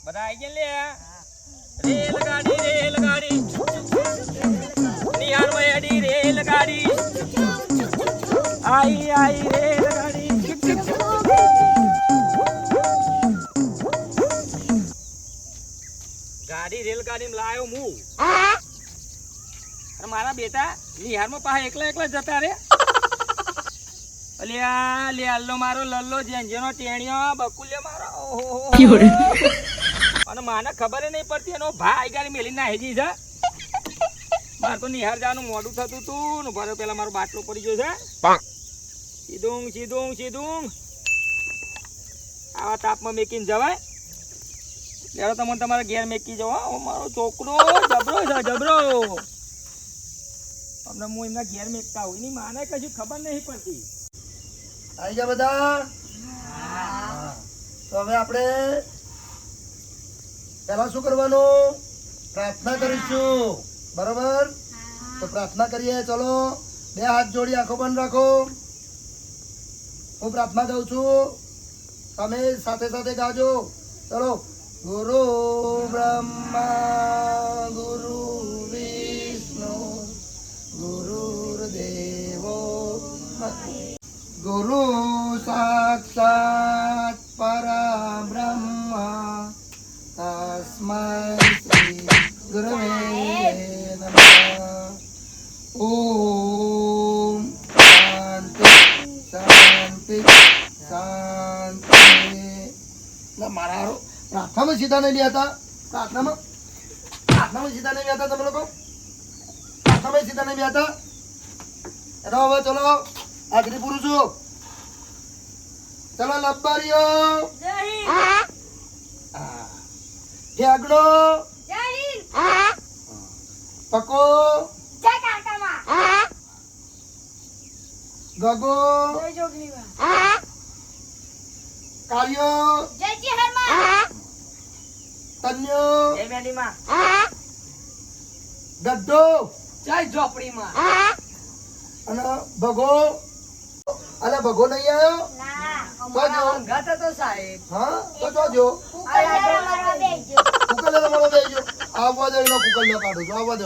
બધા આવી ગયા લે રેલગાડી નિહાર વયડી રેલગાડી આઈ રેલગાડી ગાડી રેલગાડી લાયો હું અને મારા બેટા નિહારમાં પાછા એકલા જતા રે અલ્યા લે અલ્લો મારો લલ્લો જેનો ટેણિયો બકુલ્યો મારો ઓહો અને માને ખબર નહીં પડતી એનો ભાઈ ગાડી મેલી નાહી છે મારે તો નિહાર જવાનું મોડું થતું તું ને ભરે પેલા મારો બાટલો પડી ગયો છે સીધું આવા તાપમાં મેકીને જવાય ત્યારે તમને તમારા ઘેર મેકી જવા મારો છોકરો જબરો અમને હું એમના ઘેર મેકતા હોય ની માને કશું ખબર નહીં પડતી આવી ગયા બધા તો હવે આપણે પહેલા શું કરવાનું પ્રાર્થના કરીશું બરોબર તો પ્રાર્થના કરીએ ચલો બે હાથ જોડી આંખો બંધ રાખો હું પ્રાર્થના ગાઉં છું તમે સાથે સાથે ગાજો ચલો ગુરુ બ્રહ્મા ગુરુ વિષ્ણુ ગુરુર્દેવો ગુરુ સાક્ષાત પરબ્રહ્મ તસ્મૈ શ્રી ગુરવે નમઃ ઓમ શાંતિ ના મારા પ્રાર્થનામાં સીધા નહીં બેહતા પ્રાર્થનામાં સીધા નહીં બેહતા તમે લોકો પ્રાર્થનામાં સીધા નહીં બેહતા એનો હવે ચલો હાજરી પૂરું છું ચલો લબ્બારીઓ ઠેગડો પકો ગગો કાર્યો તન્યો ગड्ढो જય ઝોપડીમાં અને ભગો અલે ભગો નહીં આવ્યો ગાતા તો સાહેબ હા તો જોજો કુકલ તમારો બેજો આવવા દે એનો કુકલ ન કાઢો છો આવવા દે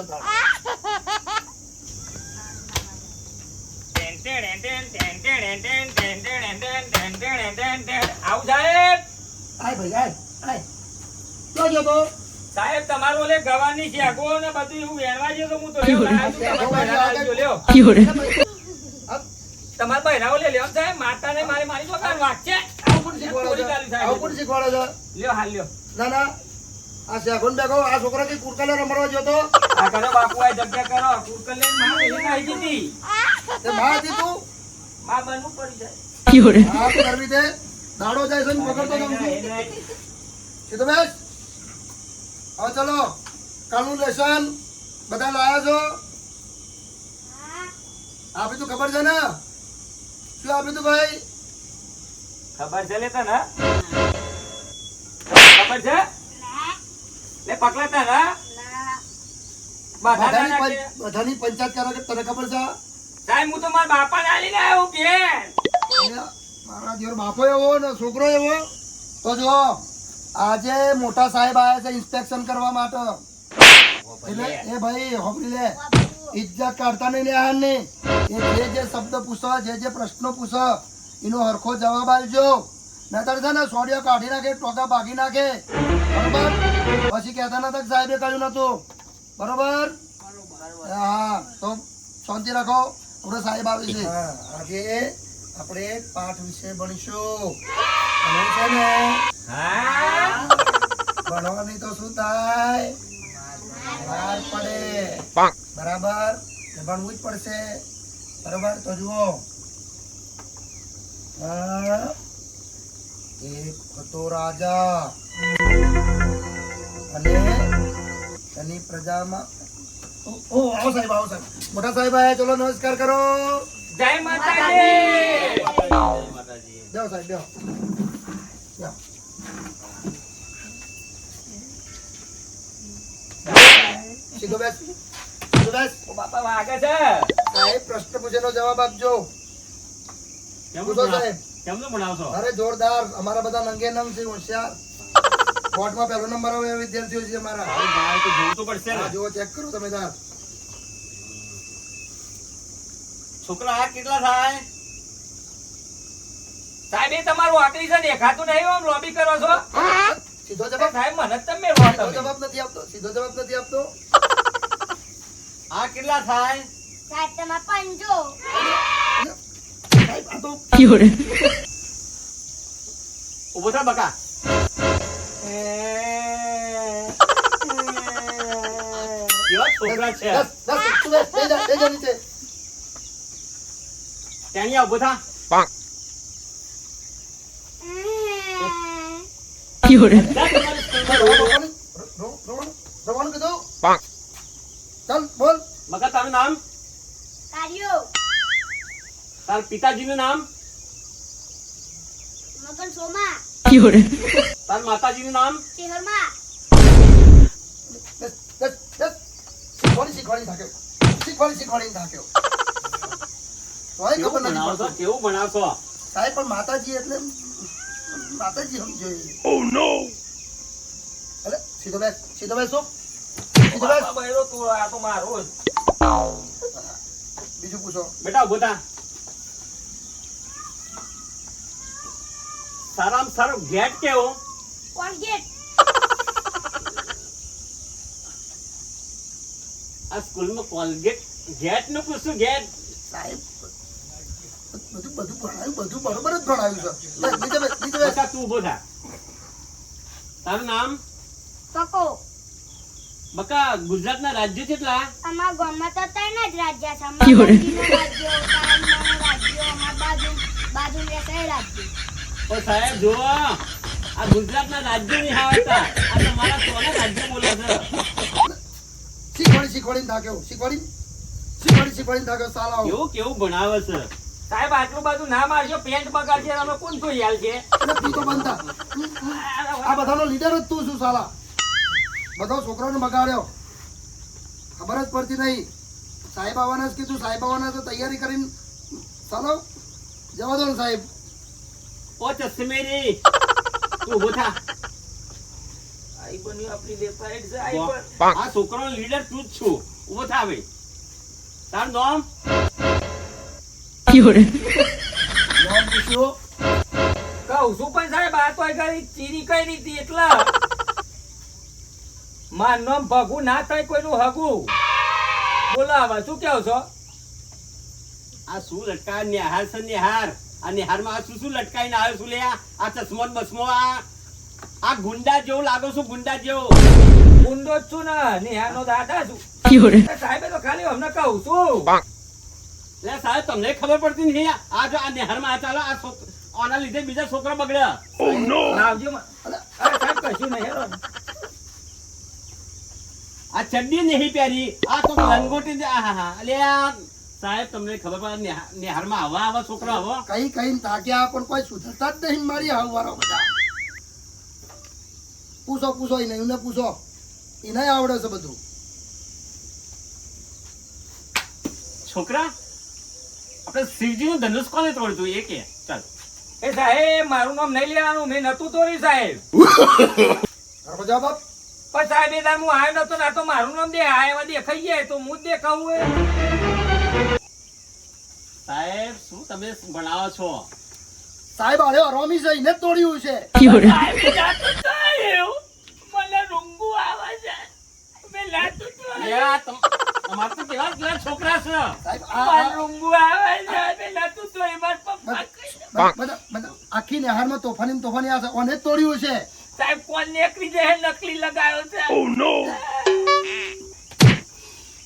આવ સાહેબ આય ભાઈ આય જોજો તો સાહેબ તમારું ઓલે ગવાની શેકો ને બધું એવું વેણવા છે તો હું તો લ્યો તમાર બહેરાઓ લે લ્યો સાહેબ માતા ને મારી તો કાન વાગ છે આવું શીખવાડો છો લ્યો હાલ લ્યો ના આ શેકોન બેકો આ છોકરા કે કુરકલે રમવા જો તો આ કરો બાપુ આ જગ્યા કરો કુરકલે માં એને આવી દીધી તે માં હતી તું માં બનવું પડી જાય આ તો કરવી દે દાડો જાય છે ને પકડતો જમ છું એ તો બેસ હવે ચલો કાલનું લેસન બધા લાયા છો આપી તું ખબર છે ને શું આપી તું ભાઈ ખબર છે લેતા ને ખબર છે લે પકલાતા ના બધાની પંચાયત કરો કે તને ખબર છે સાહેબ હું તો મારા બાપા ને આલીને આવ્યો કે મારા દેર બાપો એવો ને છોકરો એવો તો જો આજે મોટા સાહેબ આયા છે ઇન્સ્પેક્શન કરવા માટે એટલે એ ભાઈ હોબરી લે ઇજ્જત કાઢતા નહીં આહાર ની એ જે શબ્દ પૂછો જે પ્રશ્નો પૂછો એનો હરખો જવાબ આપજો નહીતર છે ને સોડિયો કાઢી નાખે ટોકા ભાગી નાખે બરોબર પછી કહેતા નતા સાહેબે કહ્યું નતું બરોબર હા તો શાંતિ રાખો આપણે સાહેબ આવી છે આજે આપણે પાઠ વિશે ભણીશું છે ને ભણવાની તો શું થાય વાર પડે બરાબર ભણવું જ પડશે બરાબર તો જુઓ એક હતો રાજા અને તેની પ્રજામાં આવો સાહેબ મોટા સાહેબ આયા ચલો નમસ્કાર કરો જય માતાજી જાઓ સાહેબ જાઓ સીધો બેસ સુરેશ, ઓ બાપા વાગે છે. સાહેબ પ્રશ્ન પૂછેનો જવાબ આપજો. પૂછો સાહેબ. કેમનું ભણાવશો? અરે જોરદાર, અમારા બધા નંગે નંગ છે, હોશિયાર. બોર્ડમાં પહેલો નંબર આવે એવા વિદ્યાર્થીઓ છે અમારા. સારું ભણાવે તો જોવું તો પડશે હા, ને. જુઓ ચેક કરો તમે તાર. છોકરા આ કેટલા થાય? સાહેબ એ તમારું આકરી છે દેખાતું નહીં આમ લોબી કરો છો. સીધો જવાબ, સાહેબ મને જ તમે મેળવો સીધો તમે. જવાબ નથી આપતો, સીધો જવાબ નથી આપતો. આ કેટલા થાય? સાહેબ આ તો ઉભો થા બકા. કેવા છોકરા છે? બસ, બસ, સુરેશ, બે જા નીચે. ત્યાં ઉભો થા. જા તમારી સ્કૂલમાં રહો. રવાનું કીધું. ચાલ બોલ. બકા તારું નામ? તાર પિતાજીનું નામ? તાર માતાજીનું નામ? બસ, બસ, બસ. શીખવાડી થાક્યો. શીખવાડી થાક્યો. તોય ખબર કેવું નથી ભણાવશો? પડતું. કેવું ભણાવશો? સાહેબ પણ માતાજી એટલે માતાજી સમજો. અરે સીધો બેસ શું? સીધો બેસ. બાપા બૈરો તું આ તો મારો જ. બીજું પૂછો. બેટા ઉભો થા. સારામાં સારો ગેટ કેવો? આ સ્કૂલમાં કોલગેટ ગેટ નું પૂછું. ગેટ સાહેબ બધું ભણાવ્યું, બધું બરોબર જ ભણાવ્યું છે. બસ, નીચે બેસ, નીચે બેસ. બકા તું ઉભો થા. તારું નામ? બકા ગુજરાતના રાજ્ય કેટલા? ઓ સાહેબ જો આ ગુજરાતના રાજ્ય નહીં આવતા. આ તમારા કોના રાજ્ય બોલે છે? શીખવાડીને થાક્યો. સાલા કેવું કેવું ભણાવે છે? સાહેબ આટલું બધું ના મારજો પેન્ટ બગાડશે અમે કોણ જોઈ હાલ છે. તું તો બનતા. આ બધાનો લીડર જ તું છું સાલા. બધો છોકરાઓને બગાડ્યો, ખબર જ પડતી નહીં. સાહેબ આવવાના જ કીધું, સાહેબ આવવાના તો તૈયારી કરીને ચાલો જવા દો ને સાહેબ. ઓ ચશ્મેરી તું ઉભો થા. આઈ બન્યું આપણી વેબસાઈટ છે આઈ પર. આ છોકરાનો લીડર તું જ છું. ઉભો થા હવે. તારું નામ? નામ પૂછ્યું. કહું છું પણ સાહેબ આ તો ઘરી ચીરી કઈ રીતી એટલા માર નામ ભગું ના થાય કોઈનું હગું. બોલો હવે શું કહો છો? આ શું લટકા નિહાર છે? નિહાર આ નિહારમાં આ શું લટકાઈને આવ્યો છું? લે આ ચશ્મો ને બસમો આ ગુંડા જેવું લાગો છું. ગુંડા જેવો ગુંડો જ છું ને નિહારનો દાદા છું. સાહેબ તો ખાલી અમને કહું છું. લે સાહેબ તમને ખબર પડતી નથી. આ જો આ નિહારમાં આ ચાલો આ આના લીધે બીજા છોકરા બગડ્યા. લાવજો અરે સાહેબ કશું નહીં હેરો. આ ચડ્ડી નહીં પહેરી. આ તો લંગોટી હા અલે સાહેબ તમને ખબર પડે નિહારમાં આવા છોકરા આવો કઈ તાક્યા પણ કોઈ સુધરતા જ નહીં. મારી હાવવાળો બધા પૂછો એને પૂછો. એને આવડે છે બધું. છોકરા આપણે શિવજી નું ધનુષ કોને તોડતું એ કે? ચાલ એ સાહેબ મારું નામ નહીં લેવાનું મેં નતું તોડ્યું સાહેબ. જવાબ આપ. પણ સાહેબ એ દાન હું આવ્યો નતો ના તો મારું નામ દે આ એવા દેખાઈ જાય તો હું જ દેખાવું એ. સાહેબ શું તમે ભણાવો છો? સાહેબ આયો રોમી છે, એને જ તોડ્યું છે. સાહેબ જાતું થયું. મને રૂંગું આવે છે. મેં લાતું થયું. એ આ તમાર તો કેવા છોકરા છે? સાહેબ મને રૂંગું આવે છે. મેં લાતું થયું. મારા પપ્પા કહે. બધા આખી નિહારમાં તોફાની આ છે. ઓને જ તોડ્યું છે. સાહેબ કોણ નીકળી જાય નકલી લગાવ્યો છે.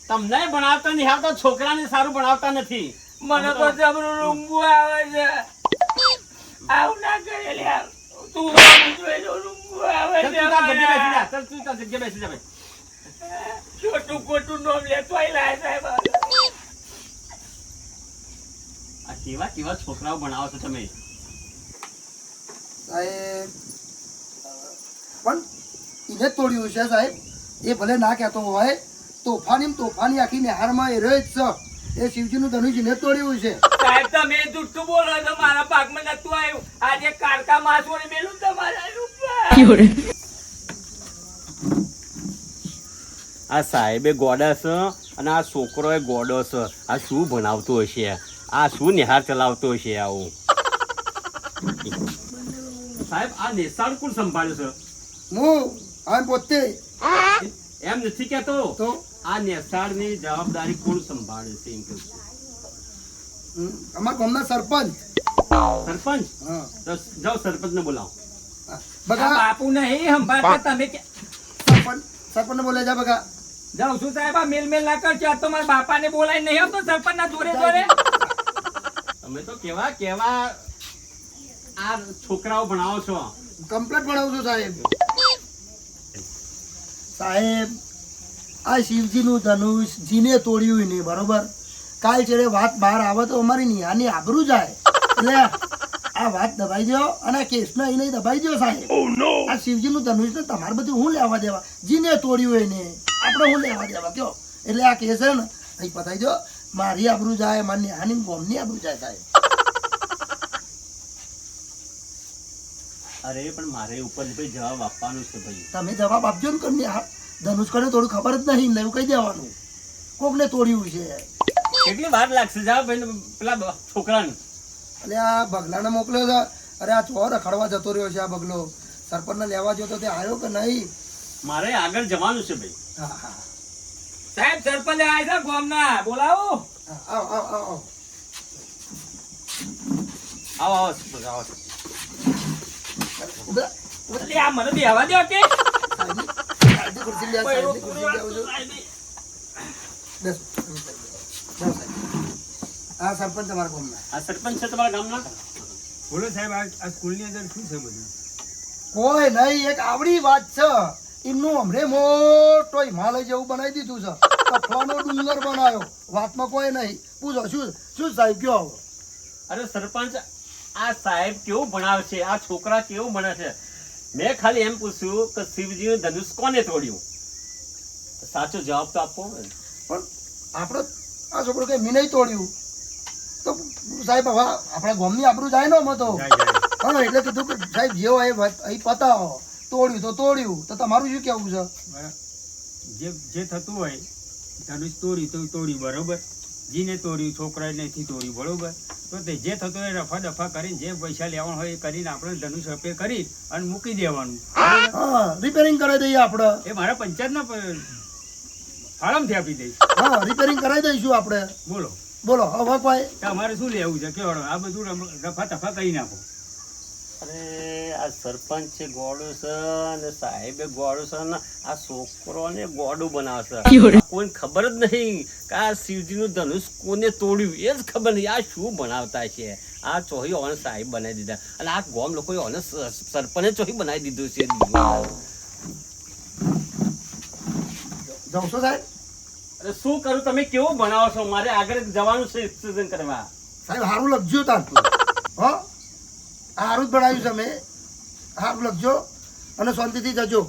તમને ભણાવતા નહીં આવતા, છોકરાને સારું ભણાવતા નથી. મને તો જબરું રૂંગું આવે છે. આવું ના કરે લ્યા. તું આવું જોઈ લો, રૂંગું આવે ચાલ છે તું તાર જગ્યાએ બેસી જા. મારા. ચાલ તું તાર જગ્યાએ બેસી જા ભાઈ. ખોટું ખોટું નામ લેતોય લાય સાહેબ. આ કેવા છોકરાઓ ભણાવો છો તમે? સાહેબ પણ એને જ તોડ્યું છે સાહેબ. એ ભલે ના કહેતો હોય તોફાની આખી નિહારમાં એ રહે જ છે. એ શિવજીનું ધનુષ ને તોડ્યું છે. સાહેબ તમે જુઠ્ઠું બોલો છો, મારા ભાગમાં નતું આવ્યું. આજે કાળકા માસોને મેલું તમારા ઉપર. આ સાહેબે ગોડા છે અને આ છોકરો એ ગોડો છે. આ શું ભણાવતો હશે? આ શું નિહાર ચલાવતો હશે આવું? સાહેબ આ નિશાળ કોણ સંભાળ્યું હું આ પોતે છે? એમ નથી કેતો. તો આ નિશાળની જવાબદારી કોણ સંભાળે છે એમ કહું છું. અમારા ગામના સરપંચ. સરપંચ? હા. તો જાઓ સરપંચને બોલાવો. આ બગા બાપુ નહીં સંભાળતા તમે સરપંચને બોલે જા બગા. જાઉં છું સાહેબ. આ મેલ ના કરજો. આ તો મારા બાપાને બોલાય નહીં આવતો સરપંચ ના જોડે જોડે. તમે તો કેવા કેવા આ છોકરાઓ ભણાવો છો. કમ્પ્લેટ ભણાવું છું સાહેબ. સાહેબ આ શિવજીનું ધનુષ જીને તોડ્યું નહીં, બરોબર? કાલ છેડે વાત બહાર આવે તો અમારી નિહાની આબરૂ જાય. એટલે આ વાત દબાઈ દો અને આ કેસને અહીં નહીં દબાઈ દો સાહેબ. આ શિવજીનું ધનુષ ને તમારે બધું હું લેવા દેવા? જીને તોડ્યું એને આપણે હું લેવા દેવા કયો? એટલે આ કેસ છે ને અહીં પતાઈ દો. મારી આબરૂ જાય, મારી નિહાની ગોમની આબરૂ જાય સાહેબ. અરે પણ મારે ઉપર ભાઈ જવાબ આપવાનો છે ભાઈ. તમે જવાબ આપજો ને કરીને. આ ધનુષ કરે થોડું ખબર જ નહીં ને એવું કહી દેવાનું. કોકને તોડ્યું છે. કેટલી વાર લાગશે? જાઓ ભાઈ પેલા છોકરાને. એટલે આ બગલાને મોકલ્યો છે. અરે આ ચોર રખડવા જતો રહ્યો છે આ બગલો. સરપંચને લેવા જો તો તે આવ્યો કે નહીં? મારે આગળ જવાનું છે ભાઈ. હા હા સાહેબ સરપંચ આવ્યા છે ગામના. બોલાવો. હા, આવો આવો આવો. આવો આવો સરપંચ, આવો. ઉભા, ઉભા. એટલે આ મને બેહવા દો કે સાહેબની ખુરશી લે, સાહેબની ખુરશી લે, આવો છો. બેસો, તમે સાહેબ. જાઓ સાહેબ. આ સરપંચ તમારા ગામના. આ સરપંચ છે તમારા ગામના? બોલો સાહેબ. આ સ્કૂલની અંદર શું છે બધું? કોઈ નહીં, એક આવડી વાત છે. એમનું હમણે મોટો હિમાલય જેવું બનાવી દીધું છે. કફલાનો ડુંગર બનાવ્યો. વાતમાં કોઈ નહીં. પૂછો શું શું સાહેબ કયો? અરે સરપંચ આ સાહેબ કેવું ભણાવે છે? આ છોકરા કેવું ભણે છે? મેં ખાલી એમ પૂછ્યું કે શિવજીનું ધનુષ કોને તોડ્યું? સાચો જવાબ તો આપો ને. પણ આપણે આ છોકરો કઈ મી નહીં તોડ્યું તો સાહેબ હવે આપણા ગામની આબરૂ જાય ને અમે તો. હા એટલે કીધું કે સાહેબ જે હોય એ અહીં પતાવો. તોડ્યું તો તોડ્યું. તો તમારું શું કેવું છે? જે થતું હોય ધનુષ તોડ્યું તો તોડ્યું, બરોબર. જીને તોડ્યું, છોકરાએ નથી તોડ્યું, બરોબર. તો તે જે થતું હોય રફા દફા કરીને જે પૈસા લેવાનું હોય એ કરીને આપણે ધનુષ અપે કરી અને મૂકી દેવાનું. હા રિપેરિંગ કરાવી દઈએ આપણે. એ મારા પંચાયતના ફાળમથી આપી દઈશ. હા રિપેરિંગ કરાવી દઈશું આપણે. બોલો બોલો હવે કોઈ તમારે શું લેવું છે? કેવડો આ બધું રફા દફા કરી નાખો. અરે આ સરપંચ છે ગોડો છે અને સાહેબે ગોડો છે ને આ છોકરોને ગોડું બનાવે છે. કોઈને ખબર જ નહીં કે આ શિવજીનું ધનુષ કોને તોડ્યું એ જ ખબર નહીં. આ શું બનાવતા છે? આ ચોહી ઓને સાહેબ બનાવી દીધા અને આ ગામ લોકોએ ઓને સરપંચે ચોહી બનાવી દીધું છે. જાઉં છો સાહેબ? અરે શું કરું? તમે કેવું બનાવો છો? મારે આગળ જવાનું છે એક્સરસાઇઝ કરવા. સાહેબ સારું લખજો તાર. હો સારું જ બનાવ્યું છે મેં. સારું લખજો અને શાંતિથી જજો.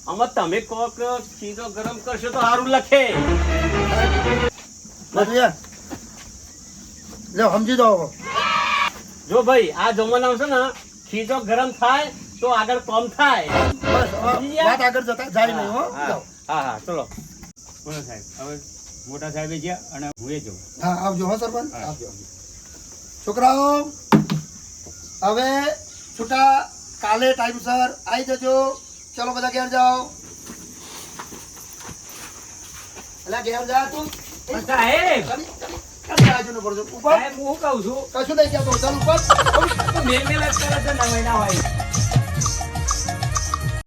આમાં તમે કહો કે ખીરો ગરમ કરશો તો સારું લખે. લો સમજી જાઓ. જો ભાઈ આ જમાનામાં છે ને ખીજો ગરમ થાય તો આગળ કમ થાય. બસ હવે વાત આગળ જતા જાય નહીં. હો હા જાઓ. હા ચલો. બોલો સાહેબ. હવે મોટા સાહેબે ગયા અને હું એ જઉં. હા આવજો. હો સરપંચ હા. આવજો. છોકરાઓ હવે છૂટા કાલે ટાઈમસર આવી જજો. ચલો બધા ઘેર જાઓ. એટલે ઘેર જા તું. પણ સાહેબ બાજુ નું પડજો. ઉપર સાહેબ હું કહું છું કશું નહીં કહેતો. ચાલ ઉપર. મેલ જ કરે છે નવાઈ ના હોય.